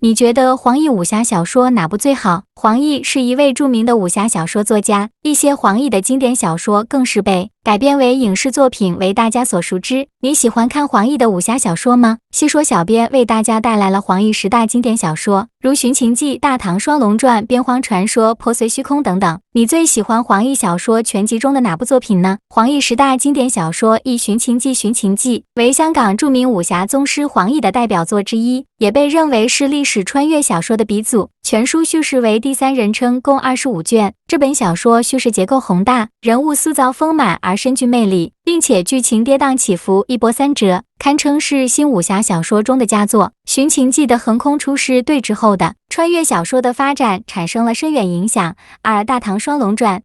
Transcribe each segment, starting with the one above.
你觉得黄易武侠小说哪部最好？黄易是一位著名的武侠小说作家，一些黄易的经典小说更是被改编为影视作品，为大家所熟知。你喜欢看黄易的武侠小说吗？细说小编为大家带来了黄易10大经典小说，如《寻秦记》《大唐双龙传》《边荒传说》《破碎虚空》等等。你最喜欢黄易小说全集中的哪部作品呢？黄易10大经典小说一《寻秦记》。《寻秦记》为香港著名武侠宗师黄易的代表作之一，也被认为是历史穿越小说的鼻祖。全书叙事为第三人称，共25卷。这本小说叙事结构宏大，人物塑造丰满而深具魅力，并且剧情跌宕起伏，一波三折，堪称是新武侠小说中的佳作。《寻秦记》的横空出世对之后的穿越小说的发展产生了深远影响。而《大唐双龙传》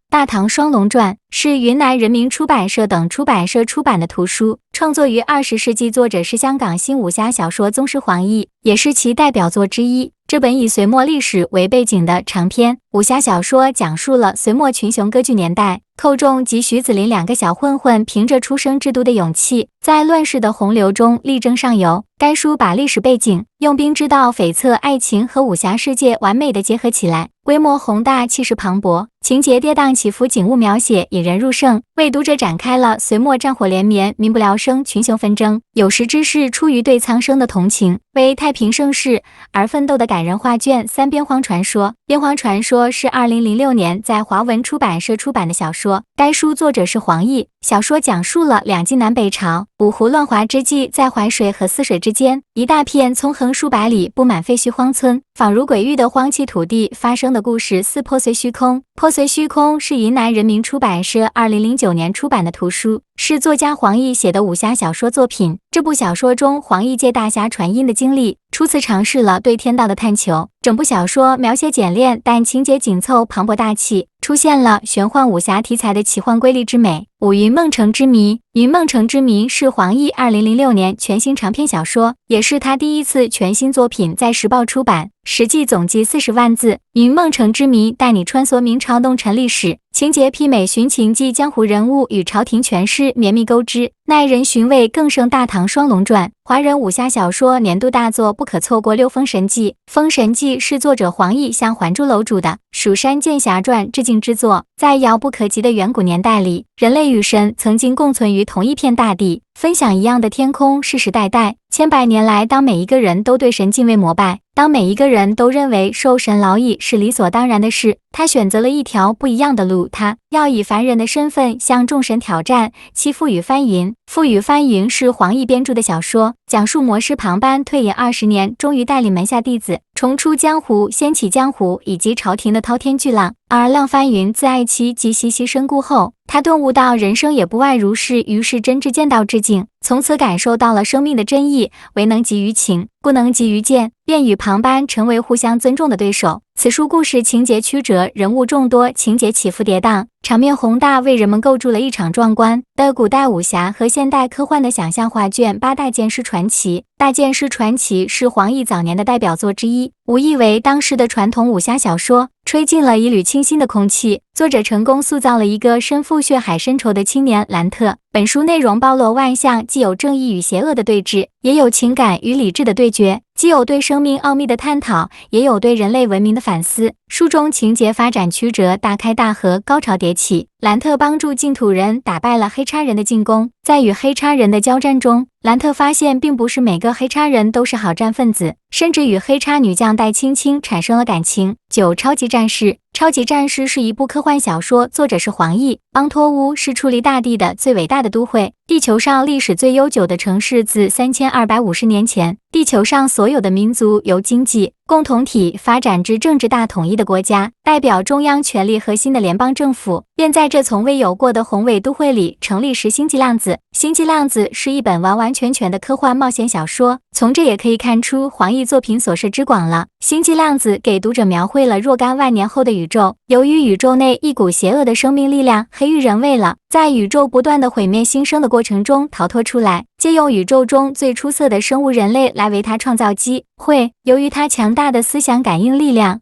是云南人民出版社等出版社出版的图书，创作于20世纪，作者是香港新武侠小说宗师黄易，也是其代表作之一。这本以隋末历史为背景的长篇武侠小说，讲述了隋末群雄割据年代，寇仲及徐子林2个小混混凭着出生之都的勇气，在乱世的洪流中力争上游。该书把历史背景、用兵之道、悱恻、爱情和武侠世界完美的结合起来，规模宏大，气势磅礴，情节跌宕起伏，景物描写引人入胜，为读者展开了隋末战火连绵、民不聊生、群雄纷争，有识之士出于对苍生的同情，为太平盛世而奋斗的感人画卷。3边荒传说。边荒传说是2006年在华文出版社出版的小说，该书作者是黄易。小说讲述了两晋南北朝五胡乱华之际，在淮水和泗水之间，一大片纵横数百里、布满废墟荒村，仿如鬼域的荒弃土地发生的故事。4破碎虚空。破碎虚空是云南人民出版社2009年出版的图书，是作家黄易写的武侠小说作品。这部小说中，黄易借大侠传音的经历，初次尝试了对天道的探求。整部小说描写简练，但情节紧凑，磅礴大气，出现了玄幻武侠题材的奇幻瑰丽之美。5云梦城之谜。云梦城之谜是黄易2006年全新长篇小说，也是他第一次全新作品在时报出版，实际总计40万字。云梦城之谜带你穿梭明朝弄臣历史，情节媲美寻秦记，江湖人物与朝廷权势绵密勾织，耐人寻味，更胜大唐双龙传。华人武侠小说年度大作不可错过6封神记。封神记是作者黄易向还珠楼主的《蜀山剑侠传》致敬之作。在遥不可及的远古年代里，人类与神曾经共存于同一片大地，分享一样的天空，世世代代千百年来，当每一个人都对神敬畏膜拜，当每一个人都认为受神劳役是理所当然的事，他选择了一条不一样的路，他要以凡人的身份向众神挑战。其父与翻云。父与翻云是黄易编著的小说，讲述魔师庞班退隐20年，终于带领门下弟子重出江湖，掀起江湖以及朝廷的滔天巨浪。而浪翻云自爱妻及西西身故后，他顿悟到人生也不外如是，于是真知剑道之境，从此感受到了生命的真意，唯能及于情，不能及于剑，便与庞班成为互相尊重的对手。此书故事情节曲折，人物众多，情节起伏跌宕，场面宏大，为人们构筑了一场壮观的古代武侠和现代科幻的想象画卷。8大剑师传奇。大剑师传奇是黄易早年的代表作之一，无疑为当时的传统武侠小说吹进了一缕清新的空气。作者成功塑造了一个身负血海深仇的青年兰特。本书内容包罗万象，既有正义与邪恶的对峙，也有情感与理智的对决，既有对生命奥秘的探讨，也有对人类文明的反思。书中情节发展曲折，大开大合，高潮迭起。兰特帮助净土人打败了黑叉人的进攻，在与黑叉人的交战中，兰特发现并不是每个黑叉人都是好战分子，甚至与黑叉女将戴青青产生了感情。9超级战士。超级战士是一部科幻小说，作者是黄易。邦托乌是矗立大地的最伟大的都会，地球上历史最悠久的城市。自3250年前，地球上所有的民族由经济共同体发展至政治大统一的国家，代表中央权力核心的联邦政府，便在这从未有过的宏伟都会里成立时星际浪子。星际浪子是一本完完全全的科幻冒险小说，从这也可以看出黄易作品所涉之广了。星际浪子给读者描绘了若干万年后的宇宙，由于宇宙内一股邪恶的生命力量黑于人为了在宇宙不断的毁灭新生的过程中逃脱出来，借用宇宙中最出色的生物人类来为他创造机会。由于他强大的思想感应力量，